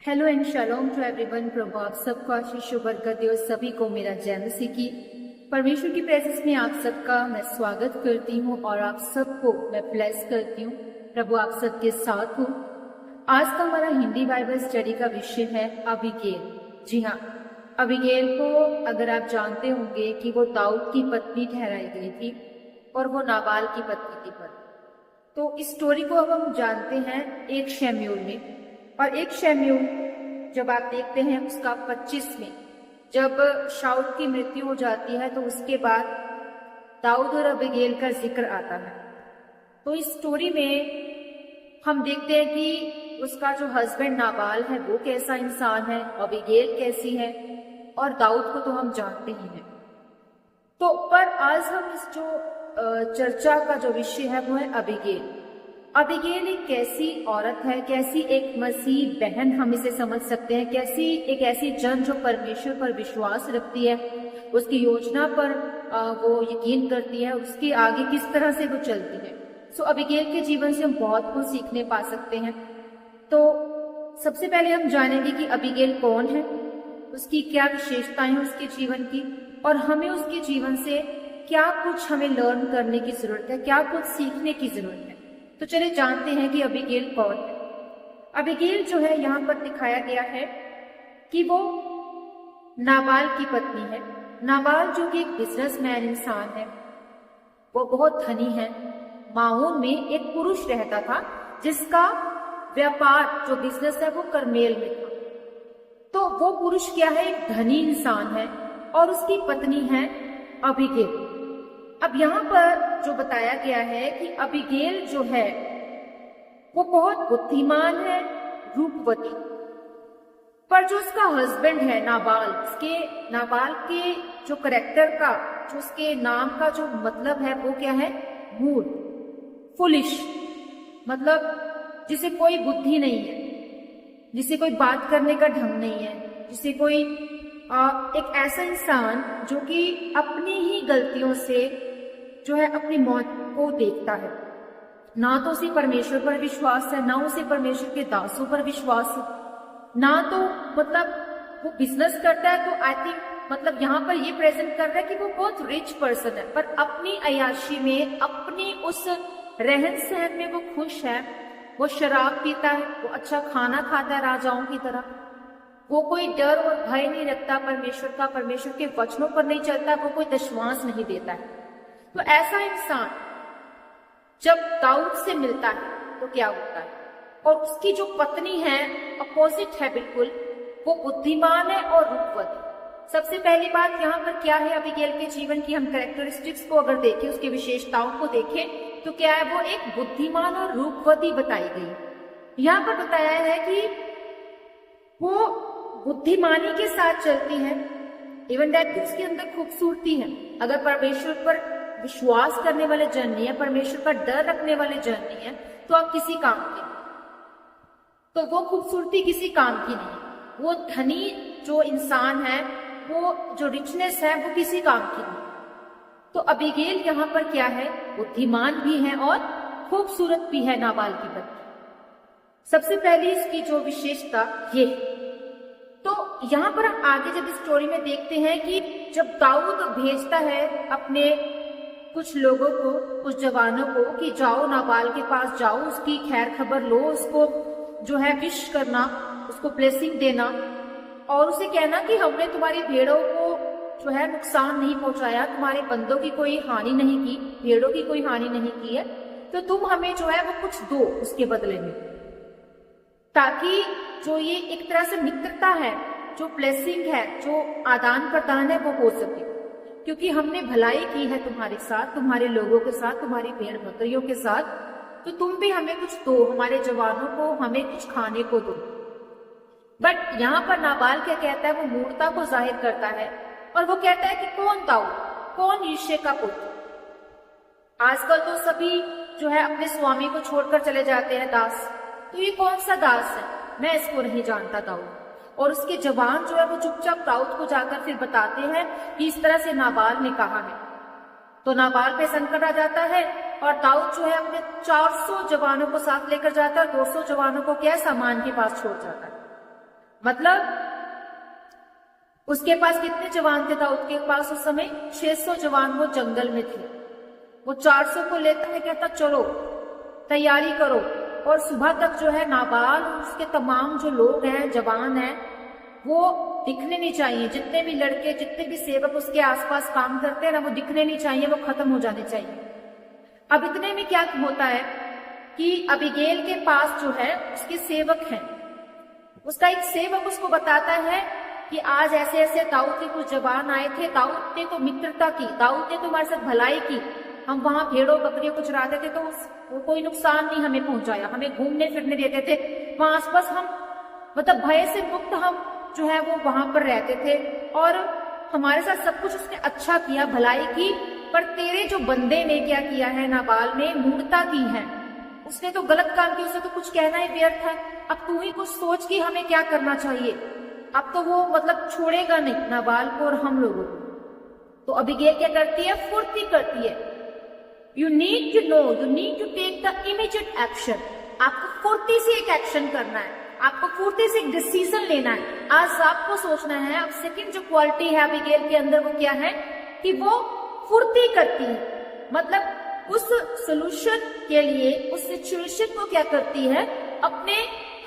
Hello and shalom to everyone. प्रभु आप सबको आशीष बरकत दे और सभी को मेरा जय मसीह की। परमेश्वर की प्रेजेंस में आप सबका मैं स्वागत करती हूँ और आप सबको मैं ब्लेस करती हूँ। प्रभु आप सबके साथ हो। आज का हमारा हिंदी बाइबल स्टडी का विषय है अबीगैल। जी हाँ, अबीगैल को अगर आप जानते होंगे कि वो दाऊद की पत्नी ठहराई गई थी और वो नाबाल की पत्नी थी। पर तो इस स्टोरी को अब हम जानते हैं एक शमूएल में। और एक शमूएल जब आप देखते हैं उसका 25 में जब शाऊल की मृत्यु हो जाती है तो उसके बाद दाऊद और अबीगैल का जिक्र आता है। तो इस स्टोरी में हम देखते हैं कि उसका जो हस्बैंड नाबाल है वो कैसा इंसान है, अबीगैल कैसी है, और दाऊद को तो हम जानते ही हैं। तो पर आज हम इस जो चर्चा का जो विषय है वो है अबीगैल। अबीगैल एक कैसी औरत है, कैसी एक मसीह बहन हम इसे समझ सकते हैं, कैसी एक ऐसी जन जो परमेश्वर पर विश्वास रखती है, उसकी योजना पर वो यकीन करती है, उसके आगे किस तरह से वो चलती है। सो अबीगैल के जीवन से हम बहुत कुछ सीखने पा सकते हैं। तो सबसे पहले हम जानेंगे कि अबीगैल कौन है, उसकी क्या विशेषताएं उसके जीवन की, और हमें उसके जीवन से क्या कुछ हमें लर्न करने की जरूरत है, क्या कुछ सीखने की जरूरत है। तो चलिए जानते हैं कि अबीगैल कौन है। अबीगैल जो है यहाँ पर दिखाया गया है कि वो नाबाल की पत्नी है। नाबाल जो कि एक बिजनेसमैन इंसान है, वो बहुत धनी है। माओन में एक पुरुष रहता था जिसका व्यापार जो बिजनेस है वो करमेल में था। तो वो पुरुष क्या है, एक धनी इंसान है और उसकी पत्नी है अबीगैल। अब यहाँ पर जो बताया गया है कि अबीगैल जो है वो बहुत बुद्धिमान है, रूपवती। पर जो उसका हस्बैंड है नाबाल, नाबाल के जो करेक्टर का, जो उसके नाम का जो मतलब है वो क्या है, मूड, फुलिश, मतलब जिसे कोई बुद्धि नहीं है, जिसे कोई बात करने का ढंग नहीं है, जिसे कोई एक ऐसा इंसान जो कि अपनी ही गलतियों से जो है अपनी मौत को देखता है। ना तो उसे परमेश्वर पर विश्वास है, ना उसे परमेश्वर के दासों पर विश्वास है, ना तो मतलब वो बिजनेस करता है। तो आई थिंक मतलब यहाँ पर ये प्रेजेंट कर रहा है कि वो बहुत रिच पर्सन है, पर अपनी अय्याशी में, अपनी उस रहन सहन में वो खुश है। वो शराब पीता है, वो अच्छा खाना खाता है राजाओं की तरह, वो कोई डर और भय नहीं रखता परमेश्वर का, परमेश्वर के वचनों पर नहीं चलता, वो कोई दशवांश नहीं देता है। तो ऐसा इंसान जब दाऊद से मिलता है तो क्या होता है, और उसकी जो पत्नी है अपोजिट है बिल्कुल, वो बुद्धिमान है और रूपवती। सबसे पहली बात यहाँ पर क्या है, अबीगैल के जीवन की हम कैरेक्टरिस्टिक्स को अगर देखें, उसकी विशेषताओं को देखें तो क्या है, वो एक बुद्धिमान और रूपवती बताई गई। यहाँ पर बताया है कि वो बुद्धिमानी के साथ चलती है, इवन दैट उसके अंदर खूबसूरती है। अगर परमेश्वर पर विश्वास करने वाले जन नहीं है, परमेश्वर का डर रखने वाले जन नहीं है, तो आप किसी काम के नहीं। तो वो खूबसूरती किसी काम की नहीं। वो धनी जो इंसान है, वो जो रिचनेस है, वो किसी काम की नहीं। तो अबीगैल यहाँ पर क्या है, बुद्धिमान भी है और खूबसूरत भी है, नाबाल की पत्नी। सबसे पहली इसकी जो विशेषता ये। तो यहाँ पर हम आगे जब इस स्टोरी में देखते हैं कि जब दाऊद भेजता है अपने कुछ लोगों को, कुछ जवानों को, कि जाओ नाबाल के पास जाओ, उसकी खैर खबर लो, उसको जो है विश करना, उसको ब्लेसिंग देना, और उसे कहना कि हमने तुम्हारी भेड़ों को जो है नुकसान नहीं पहुंचाया, तुम्हारे बंदों की कोई हानि नहीं की, भेड़ों की कोई हानि नहीं की है, तो तुम हमें जो है वो कुछ दो उसके बदले में, ताकि जो ये एक तरह से मित्रता है, जो ब्लेसिंग है, जो आदान प्रदान है, वो हो सके। क्योंकि हमने भलाई की है तुम्हारे साथ, तुम्हारे लोगों के साथ, तुम्हारी भेड़ बकरियों के साथ, तो तुम भी हमें कुछ दो, हमारे जवानों को हमें कुछ खाने को दो। बट यहाँ पर नाबाल क्या कहता है, वो मूर्खता को जाहिर करता है और वो कहता है कि कौन दाऊद, कौन यिशै का पुत्र। आजकल तो सभी जो है अपने स्वामी को छोड़कर चले जाते हैं दास, तो ये कौन सा दास है, मैं इसको नहीं जानता दाऊद। और उसके जवान जो है वो चुपचाप दाऊद को जाकर फिर बताते हैं कि इस तरह से नाबाल ने कहा है। तो नाबाल पे संकट आ जाता है और दाऊद जो है अपने 400 जवानों को साथ लेकर जाता है, 200 जवानों को क्या सामान के पास छोड़ जाता है। मतलब उसके पास कितने जवान थे दाऊद के पास उस समय? 600 जवान वो जंगल में थे। वो 400 को लेता है, कहता चलो तैयारी करो, और सुबह तक जो है नाबाल उसके तमाम जो लोग हैं, जवान हैं, वो दिखने नहीं चाहिए। जितने भी लड़के, जितने भी सेवक उसके आसपास काम करते हैं ना, वो दिखने नहीं चाहिए, वो खत्म हो जाने चाहिए। अब इतने में क्या होता है कि अबीगैल के पास जो है उसके सेवक हैं, उसका एक सेवक उसको बताता है कि आज ऐसे ऐसे दाऊद के कुछ जवान आए थे, दाऊद ने तो मित्रता की, दाऊद ने तो हमारे साथ भलाई की, हम वहां भेड़ों बकरियों को चराते थे तो वो कोई नुकसान नहीं हमें पहुंचाया, हमें घूमने फिरने देते थे, वहां आसपास हम मतलब भय से मुक्त हम जो है वो वहां पर रहते थे, और हमारे साथ सब कुछ उसने अच्छा किया, भलाई की। पर तेरे जो बंदे ने क्या किया है, नाबाल ने मूर्खता की है, उसने तो गलत काम किया, उसे तो कुछ कहना ही व्यर्थ है। अब तू ही कुछ सोच कि हमें क्या करना चाहिए। अब तो वो मतलब छोड़ेगा नहीं नाबाल को और हम लोगों को। तो अबीगैल क्या करती है? फुर्ती करती है। You need to know, you need to take the immediate action. आपको फुर्ती से एक एक्शन करना है, आपको फुर्ती से एक डिसीजन लेना है। आज आपको सोचना है। अब सेकंड जो क्वालिटी है अबीगैल के अंदर वो क्या है कि वो फुर्ती करती है, मतलब उस सोल्यूशन के लिए उस सिचुएशन को क्या करती है, अपने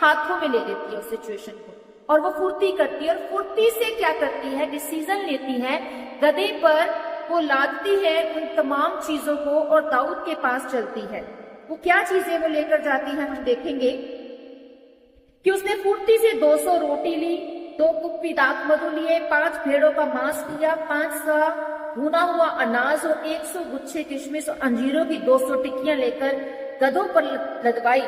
हाथों में ले लेती है उस सिचुएशन को, और वो फुर्ती करती है। और फुर्ती से क्या करती है, डिसीजन लेती है, गधे पर वो लादती है उन तमाम चीजों को और दाऊद के पास चलती है। वो क्या चीजें वो लेकर जाती है हम देखेंगे कि उसने फुर्ती से 200 रोटी ली, 2 कुप्पी दाख मधु लिए, 5 भेड़ों का मांस लिया, 5 सा भुना हुआ अनाज और 100 गुच्छे किशमिश और अंजीरों की 200 टिक्कियां लेकर गधों पर लदवाई।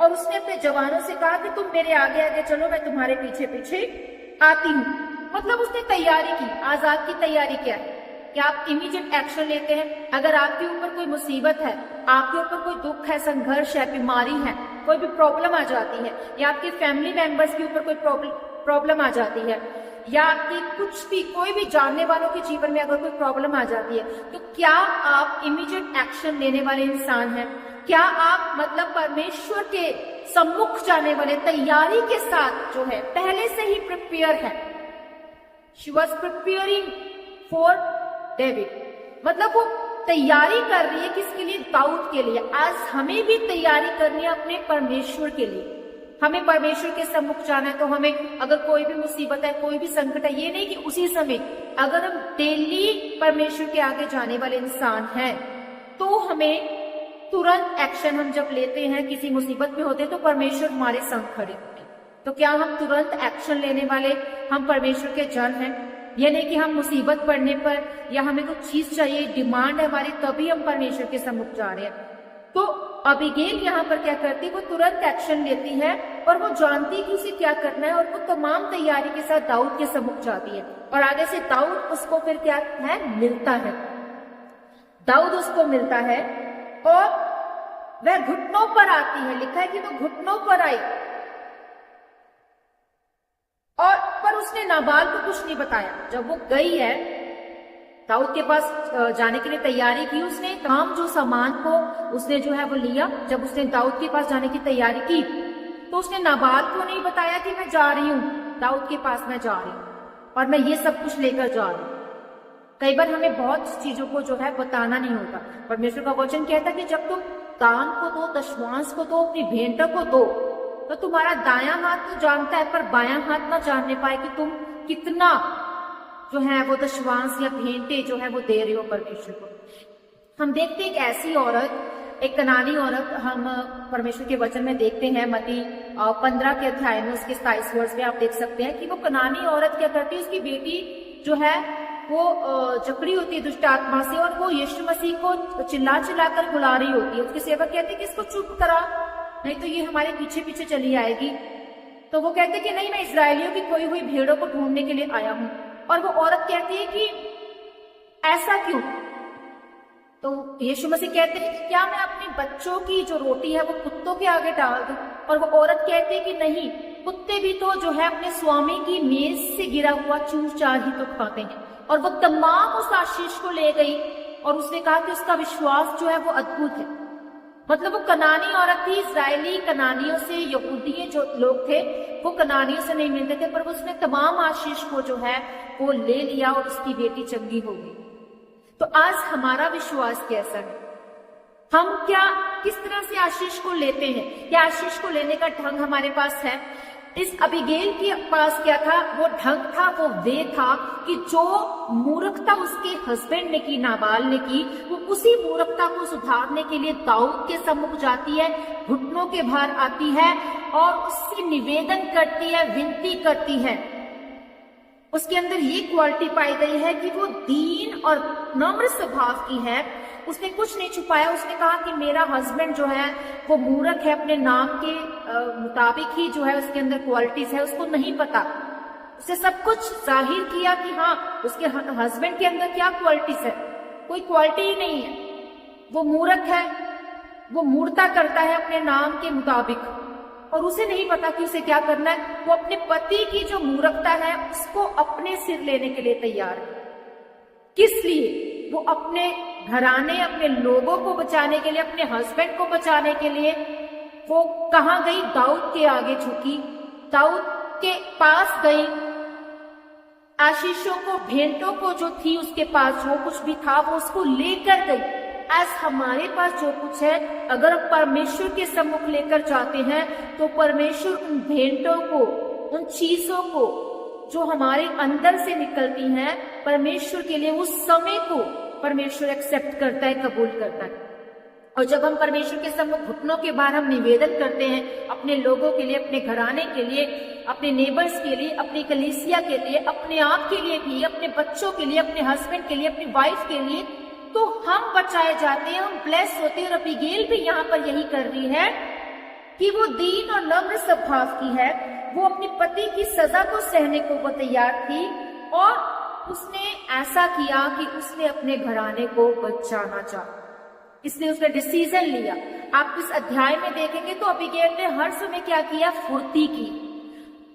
और उसने अपने जवानों से कहा कि तुम मेरे आगे आगे चलो, मैं तुम्हारे पीछे पीछे आती हूँ। मतलब उसने तैयारी की। आज आपकी तैयारी क्या है कि आप इमीडिएट एक्शन लेते हैं। अगर आपके ऊपर कोई मुसीबत है, आपके ऊपर कोई दुख है, संघर्ष है, बीमारी है, कोई भी प्रॉब्लम आ जाती है, या आपके फैमिली मेंबर्स के ऊपर कोई प्रॉब्लम आ जाती है, या आपकी कुछ भी कोई भी जानने वालों के जीवन में अगर कोई प्रॉब्लम आ जाती है, तो क्या आप इमीडिएट एक्शन लेने वाले इंसान हैं? क्या आप मतलब परमेश्वर के सम्मुख जाने वाले तैयारी के साथ जो है पहले से ही प्रिपेयर है? She was preparing for David, मतलब वो तैयारी कर रही है किसके लिए? दाऊद के लिए। आज हमें भी तैयारी करनी है अपने परमेश्वर के लिए। हमें परमेश्वर के सम्मुख जाना है, तो हमें अगर कोई भी मुसीबत है, कोई भी संकट है, ये नहीं कि उसी समय, अगर हम डेली परमेश्वर के आगे जाने वाले इंसान हैं, तो हमें तुरंत एक्शन हम जब लेते हैं, किसी मुसीबत में होते हैं, तो परमेश्वर हमारे संग खड़े होते हैं। तो क्या हम तुरंत एक्शन लेने वाले हम परमेश्वर के जन हैं? यह नहीं कि हम मुसीबत पड़ने पर या हमें कुछ चीज चाहिए, डिमांड है हमारी, तभी हम परमेश्वर के सम्मुख जा रहे हैं। तो अबीगैल यहाँ पर क्या करती है? वो तुरंत एक्शन लेती है और वो जानती है कि उसे क्या करना है, और वो तमाम तैयारी के साथ दाऊद के सम्मुख जाती है। और आगे से दाऊद उसको फिर क्या है? मिलता है। दाऊद उसको मिलता है और वह घुटनों पर आती है। लिखा है कि वो घुटनों पर आई, और पर उसने नाबाल को कुछ नहीं बताया। जब वो गई है दाऊद के पास जाने के लिए तैयारी की, उसने तमाम जो सामान को उसने जो है वो लिया। जब उसने दाऊद के पास जाने की तैयारी की, तो उसने नाबाल को नहीं बताया कि मैं जा रही हूँ दाऊद के पास, मैं जा रही हूँ और मैं ये सब कुछ लेकर जा रही हूँ। कई बार हमें बहुत चीजों को जो है बताना नहीं होता। परमेश्वर का वचन कहता है कि जब तुम दान को दो, दशमांश को दो, अपनी भेंट को दो, तो तुम्हारा दायां हाथ तो जानता है, पर बायां हाथ ना जानने पाए कि तुम कितना जो है वो दशमांश या भेंटे जो है वो दे रहे हो परमेश्वर को। हम देखते हैं एक ऐसी औरत, एक कनानी औरत, हम परमेश्वर के वचन में देखते हैं मत्ती 15 के अध्याय में उसके 27 वर्ष में आप देख सकते हैं कि वो कनानी औरत क्या करती है, उसकी बेटी जो है वो जकड़ी होती है दुष्ट आत्मा से, और वो यीशु मसीह को चिल्ला चिल्ला कर बुला रही होती है। उसके सेवक कहते हैं कि इसको चुप करा, नहीं तो ये हमारे पीछे पीछे चली आएगी। तो वो कहते कि नहीं, मैं इजरायलियों की खोई हुई भेड़ों को ढूंढने के लिए आया हूं। और वो औरत कहती है कि ऐसा क्यों? तो यीशु मसीह कहते हैं कि क्या मैं अपने बच्चों की जो रोटी है वो कुत्तों के आगे डाल दूं? और वो औरत कहती है कि नहीं, कुत्ते भी तो जो है अपने स्वामी की मेज से गिरा हुआ चूर चार ही तो खाते हैं। और वो तमाम उस आशीष को ले गई और उसने कहा कि उसका विश्वास जो है वो अद्भुत है। मतलब वो कनानी औरत थी, इजरायली कनानियों से, यहूदी जो लोग थे वो कनानियों से नहीं मिलते थे, पर उसने तमाम आशीष को जो है वो ले लिया और उसकी बेटी चंगी हो गई। तो आज हमारा विश्वास कैसा है? हम क्या किस तरह से आशीष को लेते हैं? क्या आशीष को लेने का ढंग हमारे पास है? इस अबीगेल के पास क्या था? वो ढंग था, वो वे था कि जो मूर्खता उसके हस्बैंड ने की, नाबाल ने की, वो उसी मूर्खता को सुधारने के लिए दाऊद के सम्मुख जाती है, घुटनों के भार आती है और उससे निवेदन करती है, विनती करती है। उसके अंदर ये क्वालिटी पाई गई है कि वो दीन और नम्र स्वभाव की है। उसने कुछ नहीं छुपाया। उसने कहा कि मेरा हस्बैंड जो है वो मूर्ख है, अपने नाम के मुताबिक ही जो है उसके अंदर क्वालिटीज है, उसको नहीं पता। उसने सब कुछ जाहिर किया कि हाँ उसके हस्बैंड के अंदर क्या क्वालिटीज है। कोई क्वालिटी ही नहीं है, वो मूर्ख है, वो मूर्खता करता है अपने नाम के मुताबिक और उसे नहीं पता कि उसे क्या करना है। वो अपने पति की जो मूर्खता है उसको अपने सिर लेने के लिए तैयार है। किस लिए? वो अपने घराने, अपने लोगों को बचाने के लिए, अपने हस्बैंड को बचाने के लिए वो कहां गई? दाऊद के आगे झुकी, दाऊद के पास गई, आशीषों को, भेंटों को जो थी उसके पास जो कुछ भी था वो उसको लेकर गई। आज हमारे पास जो कुछ है, अगर हम परमेश्वर के सम्मुख लेकर जाते हैं तो परमेश्वर उन भेंटों को, उन चीजों को जो हमारे अंदर से निकलती हैं, परमेश्वर के लिए उस समय को परमेश्वर एक्सेप्ट करता है, कबूल करता है। और जब हम परमेश्वर के सम्मुख घुटनों के बाहर हम निवेदन करते हैं अपने लोगों के लिए, अपने घराने के लिए, अपने नेबर्स के लिए, अपनी कलीसिया के लिए, अपने आप के लिए भी, अपने बच्चों के लिए, अपने हस्बैंड के लिए, अपनी वाइफ के लिए, तो हम बचाए जाते हैं, हम ब्लेस होते हैं। और अबीगेल भी यहाँ पर यही कर रही है कि वो दीन और नम्र स्वभाव की है। वो अपने पति की सजा को सहने को वो तैयार थी और उसने ऐसा किया कि उसने अपने घराने को बचाना चाहा, इसलिए उसने डिसीजन लिया। आप इस अध्याय में देखेंगे तो अबीगेल ने हर समय क्या किया? फुर्ती की।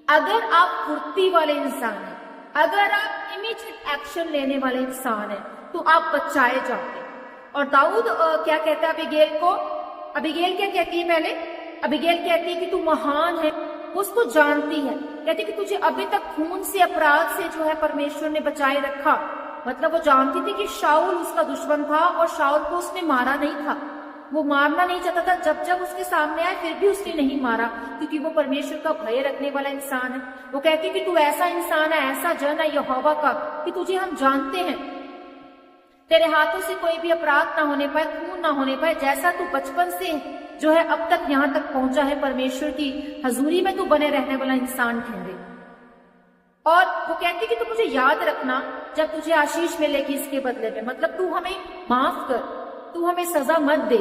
अगर आप फुर्ती वाले इंसान हैं, अगर आप इमीडिएट एक्शन लेने वाले इंसान हैं, तो आप बचाए जाते। और दाऊद क्या कहता है अबीगेल को? अबीगेल क्या कहती है? पहले अबीगेल कहती है कि तू महान है, वो उसको जानती है। कहती कि तुझे अभी तक खून से, अपराध से जो है परमेश्वर ने बचाए रखा। मतलब वो जानती थी कि शाऊल उसका दुश्मन था और शाऊल को उसने मारा नहीं था, वो मारना नहीं चाहता था। जब जब उसके सामने आए फिर भी उसने नहीं मारा, क्योंकि वो परमेश्वर का भय रखने वाला इंसान है। वो कहती कि तू ऐसा इंसान है, ऐसा जन है यहोवा का, कि तुझे हम जानते हैं, तेरे हाथों से कोई भी अपराध ना होने पाए, खून ना होने पाए। जैसा तू बचपन से जो है अब तक यहाँ तक पहुंचा है, परमेश्वर की हजूरी में तू बने रहने वाला इंसान ठहरे। और वो कहती कि तू मुझे याद रखना जब तुझे आशीष मिलेगी इसके बदले में। मतलब तू हमें माफ कर, तू हमें सजा मत दे,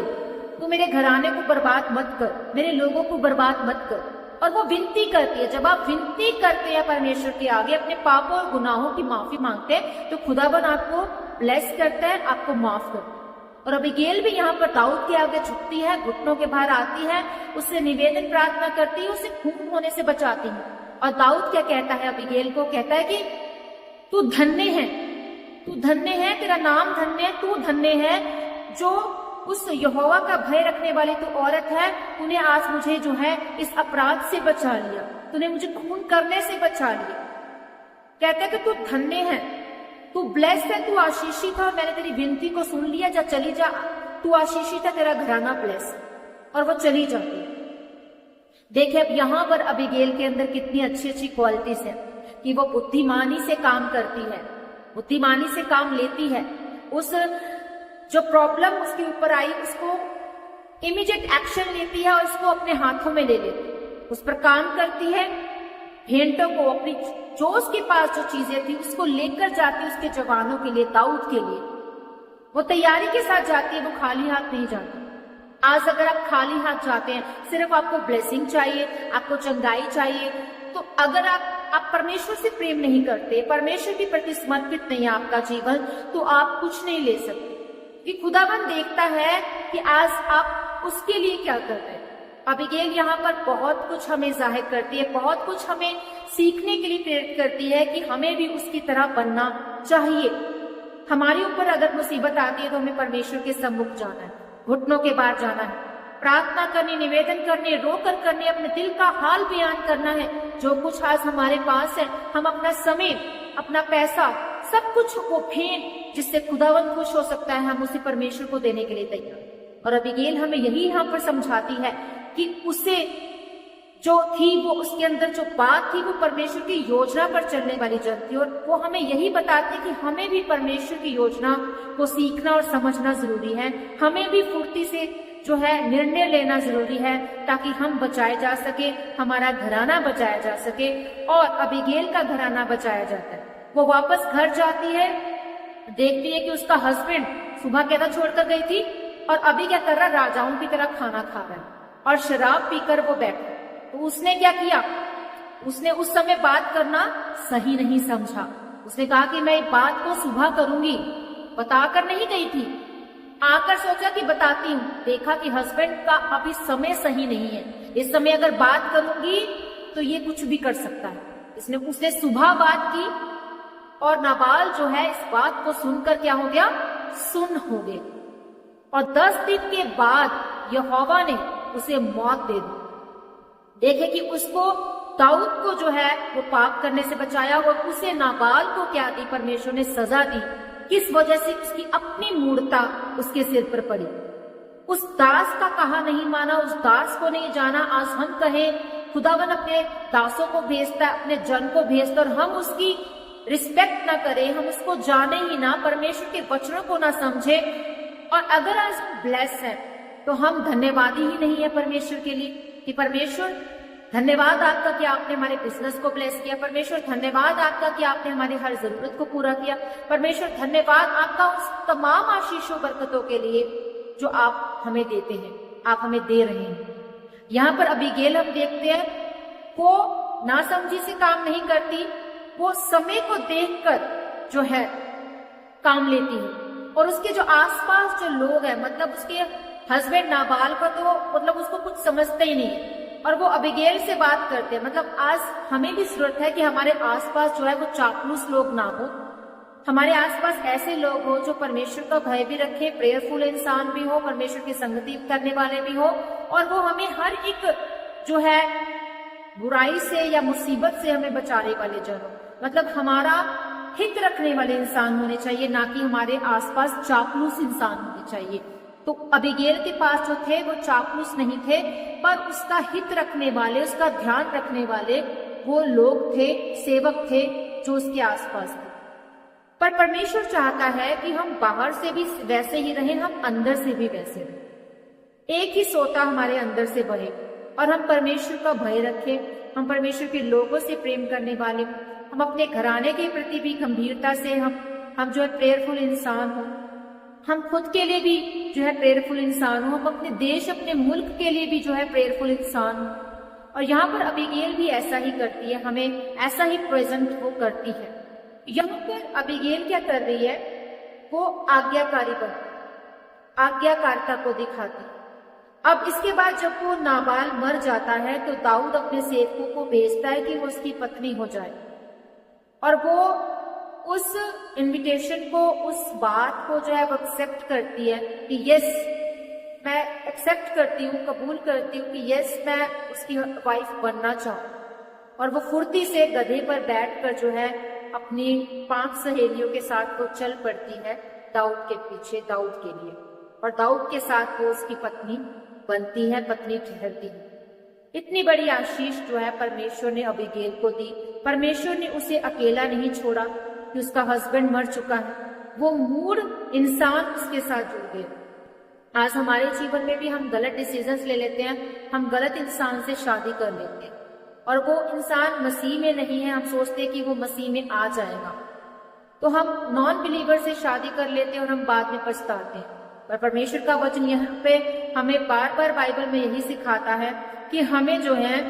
तू मेरे घराने को बर्बाद मत कर, मेरे लोगों को बर्बाद मत कर। और वो विनती करती है। जब आप विनती करते हैं परमेश्वर के आगे, अपने पापों और गुनाहों की माफी मांगते हैं, तो खुदाबंद आपको ब्लेस करता है, आपको माफ करता है। और अबीगेल भी यहाँ पर दाऊद के आगे झुकती है, घुटनों के बाहर आती है, उससे निवेदन प्रार्थना करती है, उसे खून होने से बचाती है। और दाऊद क्या कहता है अबीगेल को? कहता है कि तू धन्य है, तू धन्य है, तेरा नाम धन्य है, तू धन्य है जो उस यहोवा का भय रखने वाली तू औरत है। तूने आज मुझे जो है इस अपराध से बचा लिया, तूने मुझे खून करने से बचा लिया। कहता है कि तू धन्य है, तू ब्लेस है, तू आशीषित है, मैंने तेरी विनती को सुन लिया, जा चली जा, तू आशीषित है, तेरा घराना ब्लेस। और वो चली जाती है। देखिए अब यहाँ पर अबीगेल के अंदर कितनी अच्छी अच्छी क्वालिटीज है कि वो बुद्धिमानी से काम करती है, बुद्धिमानी से काम लेती है। उस जो प्रॉब्लम उसके ऊपर आई उसको इमीडिएट एक्शन लेती है और उसको अपने हाथों में ले लेती है, उस पर काम करती है। भेंटों को, अपनी जो उसके पास जो चीजें थी उसको लेकर जाती है उसके जवानों के लिए, दाऊद के लिए। वो तैयारी के साथ जाती है, वो खाली हाथ नहीं जाती। आज अगर आप खाली हाथ जाते हैं, सिर्फ आपको ब्लेसिंग चाहिए, आपको चंगाई चाहिए, तो अगर आप परमेश्वर से प्रेम नहीं करते, परमेश्वर के प्रति समर्पित नहीं है आपका जीवन, तो आप कुछ नहीं ले सकते। कि खुदाबंद देखता है कि आज आप उसके लिए क्या कर रहे हैं। अबीगेल यहाँ पर बहुत कुछ हमें जाहिर करती है, बहुत कुछ हमें सीखने के लिए प्रेरित करती है कि हमें भी उसकी तरह बनना चाहिए। हमारे ऊपर अगर मुसीबत आती है तो हमें परमेश्वर के सम्मुख जाना है, घुटनों के बाहर जाना है, प्रार्थना करनी, निवेदन करने, रोकर करने, अपने दिल का हाल बयान करना है। जो कुछ आज हमारे पास है, हम अपना समय, अपना पैसा, सब कुछ वो फेंक जिससे खुदावंद खुश हो सकता है, हम उसे परमेश्वर को देने के लिए तैयार। और अबीगैल हमें यही यहाँ पर समझाती है कि उसे जो थी, वो उसके अंदर जो बात थी, वो परमेश्वर की योजना पर चलने वाली जन थी। और वो हमें यही बताती कि हमें भी परमेश्वर की योजना को सीखना और समझना जरूरी है। हमें भी फुर्ती से जो है निर्णय लेना जरूरी है, ताकि हम बचाए जा सके, हमारा घराना बचाया जा सके। और अबीगैल का घराना बचाया जाता है। वो वापस घर जाती है, देखती है कि उसका हस्बैंड सुबह कैदा छोड़कर गई थी और अभी क्या कर रहा, राजाओं की तरह खाना खा रहा है और शराब पीकर वो बैठा। तो उसने क्या किया, उसने उस समय बात करना सही नहीं समझा। उसने कहा कि मैं बात को सुबह करूंगी, बताकर नहीं गई थी। आकर सोचा कि बताती हूँ, देखा कि हस्बैंड का अभी समय सही नहीं है, इस समय अगर बात करूंगी तो ये कुछ भी कर सकता है। उसने सुबह बात की और नाबाल जो है इस बात को सुनकर क्या हो गया, सुन हो गया। और 10 दिन के बाद यहोवा ने उसे मौत दे दी। देखे कि उसको, दाऊद को जो है वो पाप करने से बचाया और उसे नाबाल को क्या दी, परमेश्वर ने सजा दी। किस वजह से, उसकी अपनी मूर्खता उसके सिर पर पड़ी। उस दास का कहा नहीं माना, उस दास को नहीं जाना। आज हम कहें खुदावन अपने दासों को भेजता है, अपने जन को भेजता, और हम उसकी रिस्पेक्ट ना करें, हम उसको जाने ही ना, परमेश्वर के वचनों को ना समझे। और अगर आज हम ब्लेस है तो हम धन्यवादी ही नहीं है परमेश्वर के लिए कि परमेश्वर धन्यवाद आपका कि आपने हमारे बिजनेस को ब्लेस किया। परमेश्वर धन्यवाद आपका कि आपने हमारी हर जरूरत को पूरा किया। परमेश्वर धन्यवाद आपका उस तमाम आशीषों बरकतों के लिए जो आप हमें देते हैं, आप हमें दे रहे हैं। यहाँ पर अबीगैल हम देखते हैं, वो नासमझी से काम नहीं करती, वो समय को देखकर जो है काम लेती है। और उसके जो आसपास जो लोग हैं, मतलब उसके हस्बैंड नाबाल का तो मतलब उसको कुछ समझते ही नहीं है, और वो अबीगैल से बात करते हैं। मतलब आज हमें भी जरूरत है कि हमारे आसपास जो है वो चापलूस लोग ना हो, हमारे आसपास ऐसे लोग हो जो परमेश्वर का भय भी रखे, प्रेयरफुल इंसान भी हो, परमेश्वर की संगति करने वाले भी हो, और वो हमें हर एक जो है बुराई से या मुसीबत से हमें बचाने वाले जन हो। मतलब हमारा हित रखने वाले इंसान होने चाहिए, ना कि हमारे आसपास चापलूस इंसान होने चाहिए। तो अबीगैल के पास जो थे वो चापलूस नहीं थे, पर उसका हित रखने वाले, उसका ध्यान रखने वाले वो लोग थे, सेवक थे जो उसके आसपास थे। पर परमेश्वर चाहता है कि हम बाहर से भी वैसे ही रहें, हम अंदर से भी वैसे रहें। एक ही सोता हमारे अंदर से बहे और हम परमेश्वर का भय रखें, हम परमेश्वर के लोगों से प्रेम करने वाले, हम अपने घराने के प्रति भी गंभीरता से हम जो है प्रेयरफुल इंसान हो, हम खुद के लिए भी जो है प्रेयरफुल इंसान हो, हम अपने देश, अपने मुल्क के लिए भी जो है प्रेयरफुल इंसान हो। और यहाँ पर अबीगैल भी ऐसा ही करती है, हमें ऐसा ही प्रेजेंट वो करती है। यहाँ पर अबीगैल क्या कर रही है, वो आज्ञाकारी बन, आज्ञाकारिता को दिखाती। अब इसके बाद जब वो नाबाल मर जाता है तो दाऊद अपने सेवकों को भेजता है कि वो उसकी पत्नी हो जाए, और वो उस इनविटेशन को, उस बात को जो है वो एक्सेप्ट करती है कि यस मैं एक्सेप्ट करती हूँ, कबूल करती हूँ कि यस मैं उसकी वाइफ बनना चाहूँ। और वो फुर्ती से गधे पर बैठकर जो है अपनी 5 सहेलियों के साथ वो चल पड़ती है दाऊद के पीछे, दाऊद के लिए, और दाऊद के साथ वो उसकी पत्नी बनती है, पत्नी ठहरती है। इतनी बड़ी आशीष जो है परमेश्वर ने अबीगैल को दी। परमेश्वर ने उसे अकेला नहीं छोड़ा कि उसका हस्बैंड मर चुका है, वो मूड इंसान उसके साथ जुड़ गए। आज हमारे जीवन में भी हम गलत डिसीजंस ले लेते हैं, हम गलत इंसान से शादी कर लेते हैं, और वो इंसान मसीह में नहीं है, हम सोचते हैं कि वो मसीह में आ जाएगा, तो हम नॉन बिलीवर से शादी कर लेते हैं और हम बाद में पछताते हैं। पर परमेश्वर का वचन यहाँ पे हमें बार बार बाइबल में यही सिखाता है कि हमें जो है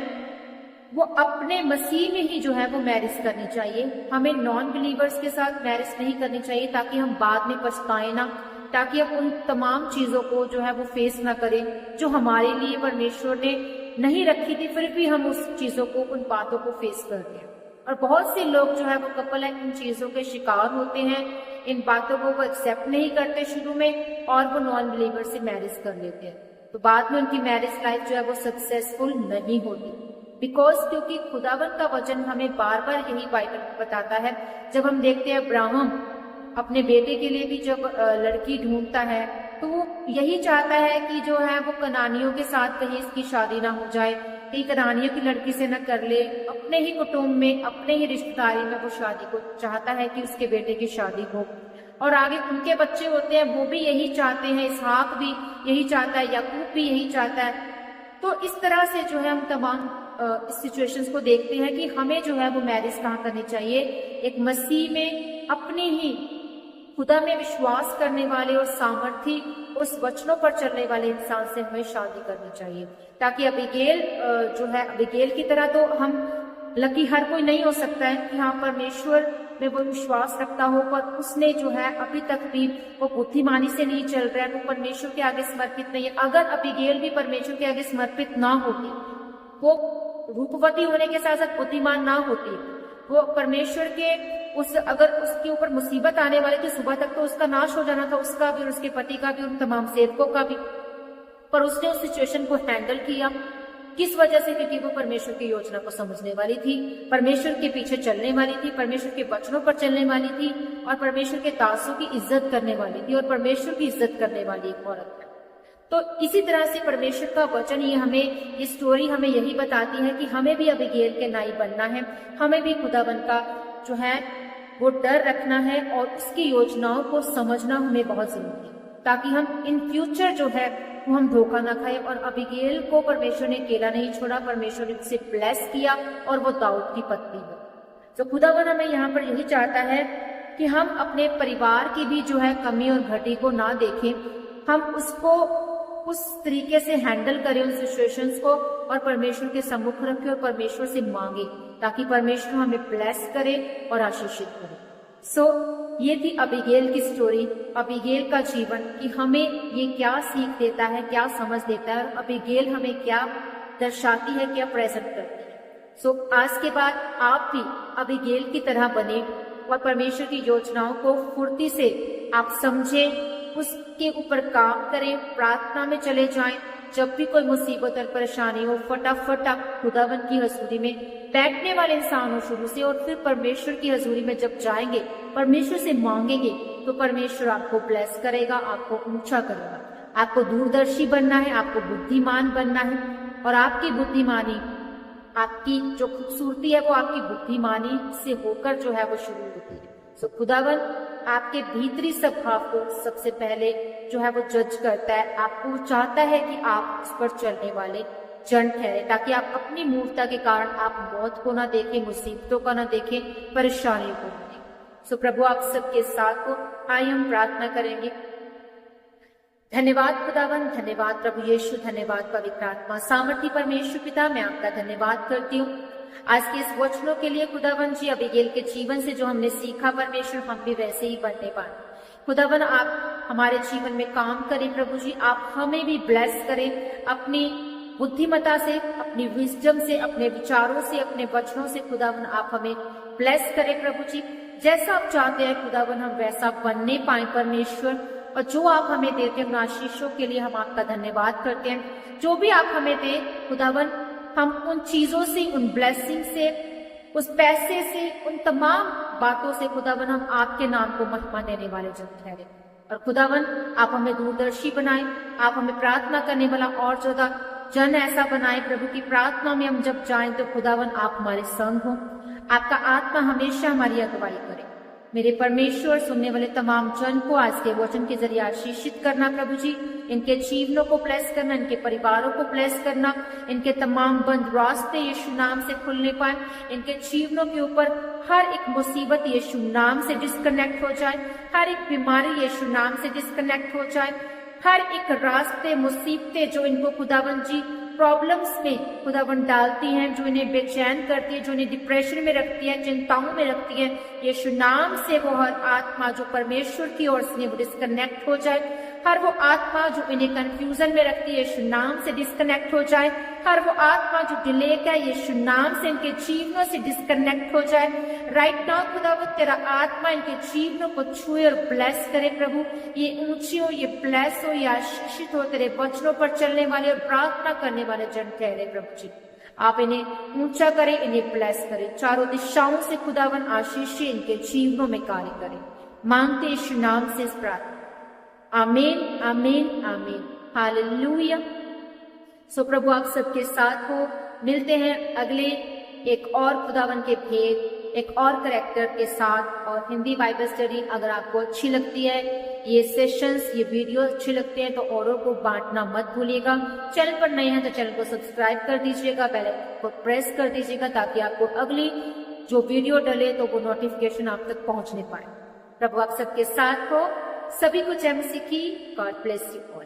वो अपने मसीह में ही जो है वो मैरिज करनी चाहिए, हमें नॉन बिलीवर्स के साथ मैरिज नहीं करनी चाहिए, ताकि हम बाद में पछताए ना, ताकि हम उन तमाम चीजों को जो है वो फेस ना करें जो हमारे लिए परमेश्वर ने नहीं रखी थी, फिर भी हम उस चीजों को, उन बातों को फेस करते हैं। और बहुत से लोग जो है वो कपल है इन चीजों के शिकार होते हैं, इन बातों को वो एक्सेप्ट नहीं करते शुरू में, और वो नॉन बिलीवर से मैरिज कर लेते हैं। तो बाद में उनकी मैरिज लाइफ जो है वो सक्सेसफुल नहीं होती। बिकॉज क्योंकि खुदावन का वचन हमें बार बार यही बाइबल में बताता है। जब हम देखते हैं अब्राहम अपने बेटे के लिए भी जब लड़की ढूंढता है तो वो यही चाहता है कि जो है वो कनानियों के साथ कहीं इसकी शादी ना हो जाए, कहीं कनानियों की लड़की से न कर ले, अपने ही कुटुंब में अपने ही रिश्तेदारी में वो शादी को चाहता है कि उसके बेटे की शादी हो। और आगे उनके बच्चे होते हैं वो भी यही चाहते हैं, इसहाक भी यही चाहता है, याकूब भी यही चाहता है। तो इस तरह से जो है हम तमाम सिचुएशंस को देखते हैं कि हमें जो है वो मैरिज कहाँ करनी चाहिए, एक मसीह में अपने ही खुदा में विश्वास करने वाले और सामर्थी उस वचनों पर चलने वाले इंसान से हमें शादी करनी चाहिए, ताकि अबीगेल जो है अबीगेल की तरह तो हम लकी हर कोई नहीं हो सकता है कि हाँ परमेश्वर में वो विश्वास रखता हो, पर उसने जो है अभी तक भी वो बुद्धिमानी से नहीं चल रहा है, वो परमेश्वर के आगे समर्पित नहीं है। अगर अबीगेल भी परमेश्वर के आगे समर्पित ना होती, वो रूपवती होने के साथ साथ बुद्धिमान ना होती, वो परमेश्वर के अगर उसके ऊपर मुसीबत आने वाली थी, सुबह तक तो उसका नाश हो जाना था, उसका भी और उसके पति का भी, उन तमाम सेवकों का भी, पर उसने उस सिचुएशन को हैंडल किया। किस वजह से? क्योंकि वो परमेश्वर की योजना को समझने वाली थी, परमेश्वर के पीछे चलने वाली थी, परमेश्वर के वचनों पर चलने वाली थी और परमेश्वर के दासों की इज्जत करने वाली थी और परमेश्वर की इज्जत करने वाली एक औरत है। तो इसी तरह से परमेश्वर का वचन ये स्टोरी हमें यही बताती है कि हमें भी अबीगेल के नाई बनना है, हमें भी खुदावन का जो है वो डर रखना है और उसकी योजनाओं को समझना हमें बहुत जरूरी है, ताकि हम इन फ्यूचर जो है वो हम धोखा ना खाए। और अबीगेल को परमेश्वर ने अकेला नहीं छोड़ा, परमेश्वर ने उसे ब्लेस किया और वो दाऊद की पत्नी है। तो खुदावन हमें यहाँ पर यही चाहता है कि हम अपने परिवार की भी जो है कमी और घटी को ना देखें, हम उसको उस तरीके से हैंडल करें उन सिचुएशंस को और परमेश्वर के सम्मुख रखें और परमेश्वर से मांगे, ताकि परमेश्वर हमें ब्लेस करे और आशीषित करे। ये थी अबीगेल की स्टोरी, अबीगेल का जीवन, कि हमें ये क्या सीख देता है, क्या समझ देता है और अबीगेल हमें क्या दर्शाती है, क्या प्रेजेंट करती है। आज के बाद आप भी अबीगेल की तरह बने और परमेश्वर की योजनाओं को फुर्ती से आप समझें, उसके ऊपर काम करें, प्रार्थना में चले जाएं। जब भी कोई मुसीबत और परेशानी हो, फटाफट आप खुदावन की हजूरी में बैठने वाले इंसान हो शुरू से, और फिर परमेश्वर की हजूरी में जब जाएंगे, परमेश्वर से मांगेंगे, तो परमेश्वर आपको ब्लेस करेगा, आपको ऊंचा करेगा। आपको दूरदर्शी बनना है, आपको बुद्धिमान बनना है, और आपकी बुद्धिमानी, आपकी जो खूबसूरती है वो आपकी बुद्धिमानी से होकर जो है वो शुरू होती है। खुदावन आपके भीतरी स्वभाव को सबसे पहले जो है वो जज करता है, आपको चाहता है कि आप उस पर चलने वाले जन ठहरे, ताकि आप अपनी मूर्खता के कारण आप मौत को ना देखें, मुसीबतों का ना देखें, परेशानियों को ना देखें। प्रभु आप सबके साथ हो, आइए हम प्रार्थना करेंगे। धन्यवाद खुदावन, धन्यवाद प्रभु यीशु, धन्यवाद पवित्र आत्मा, सामर्थी परमेश्वर पिता, मैं आपका धन्यवाद करती हूँ आज के इस वचनों के लिए। खुदावन जी, अबीगेल के जीवन से जो हमने सीखा परमेश्वर, हम भी वैसे ही बनने पाए। खुदावन आप हमारे जीवन में काम करें प्रभु जी, आप हमें भी ब्लेस करें अपनी बुद्धिमता से, अपनी विजडम से, अपने विचारों से, अपने वचनों से। खुदावन आप हमें ब्लेस करें प्रभु जी, जैसा आप चाहते हैं खुदावन हम वैसा बनने पाए परमेश्वर। और जो आप हमें देते हैं उन आशीषों के लिए हम आपका धन्यवाद करते हैं। जो भी आप हमें दे खुदावन, हम उन चीजों से, उन ब्लेसिंग से, उस पैसे से, उन तमाम बातों से खुदावन हम आपके नाम को महिमा देने वाले जन ठहरे। और खुदावन आप हमें दूरदर्शी बनाए, आप हमें प्रार्थना करने वाला और ज्यादा जन ऐसा बनाए प्रभु की प्रार्थना में हम जब जाएं तो खुदावन आप हमारे संग हो, आपका आत्मा हमेशा हमारी अगुवाई करे। मेरे परमेश्वर, सुनने वाले तमाम जन को आज के वचन के जरिए आशीषित करना प्रभु जी, इनके जीवनों को ब्लेस करना, इनके परिवारों को ब्लेस करना, इनके तमाम बंद रास्ते यीशु नाम से खुलने पाए, इनके जीवनों के ऊपर हर एक मुसीबत यीशु नाम से डिस्कनेक्ट हो जाए, हर एक बीमारी यीशु नाम से डिस्कनेक्ट हो जाए, हर एक रास्ते मुसीबतें जो इनको खुदावन जी प्रॉब्लम्स में खुदावन डालती हैं, जो इन्हें बेचैन करती है, जो इन्हें डिप्रेशन में रखती है, चिंताओं में रखती है, यीशु नाम से वो हर आत्मा जो परमेश्वर की ओर से वो डिस्कनेक्ट हो जाए। हर वो आत्मा जो इन्हें कंफ्यूजन में रखती है यीशु नाम से डिस्कनेक्ट हो जाए। हर वो आत्मा जो डिले का यीशु नाम से इनके जीवनों से डिस्कनेक्ट हो जाए। राइट नाउ खुदावंद तेरा आत्मा इनके जीवनों को छुए और ब्लेस करे प्रभु। ये ऊंची हो, ये ब्लेस हो, ये आशीषित हो, तेरे वचनों पर चलने वाले और प्रार्थना करने वाले जन ठहरे प्रभु जी। आप इन्हें ऊंचा करें, इन्हें ब्लेस करें, चारों दिशाओं से खुदावन आशीष इनके जीवनों में कार्य करें। मांगते यीशु नाम से इस प्रार्थना, आमीन आमीन आमीन, हालेलुया। सो प्रभु आप सबके साथ हो। मिलते हैं अगले एक और खुदावन के भेद, एक और करेक्टर के साथ और हिंदी बाइबल स्टडी। अगर आपको अच्छी लगती है ये सेशंस, ये वीडियो अच्छे लगते हैं तो औरों को बांटना मत भूलिएगा। चैनल पर नए हैं तो चैनल को सब्सक्राइब कर दीजिएगा, बेल आइकन को प्रेस कर दीजिएगा ताकि आपको अगली जो वीडियो डले तो वो नोटिफिकेशन आप तक पहुंचने पाए। प्रभु आप सबके साथ हो। सभी को जय मसीह की। God bless you all.